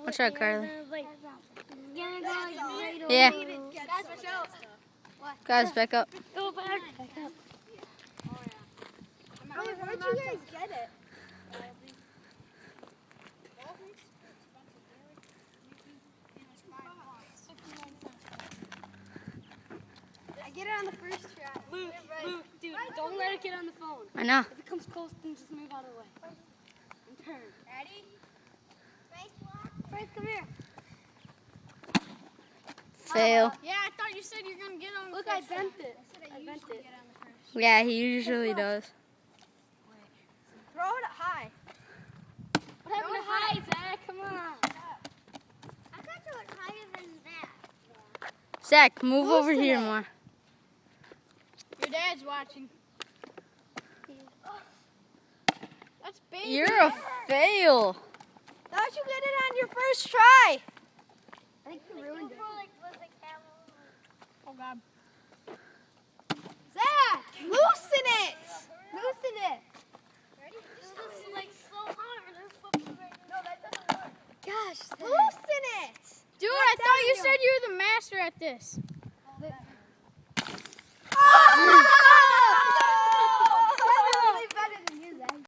Watch out, Carly. Yeah. Guys, back up. Go back. Back up. Where'd you guys get it? I get it on the first try. Luke, dude, don't let it get on the phone. I know. If it comes close, then just move out of the way. And turn. Ready? Bryce, come here. Fail. Yeah, I thought you said you're gonna get on the first. Look, I bent it. I bent it. Yeah, he usually does. Throw it high. What happened to high, Zach? Come on. I got to it higher than that. Zach, move over here more. Your dad's watching. That's big. You're a fail. Thought you get it on your first try. I think you ruined it. Oh, God. Zach, loosen it. Loosen it. Ready? This is like so hard. No, that doesn't work. Gosh, loosen it. Dude, I thought you said you were the master at this. Oh!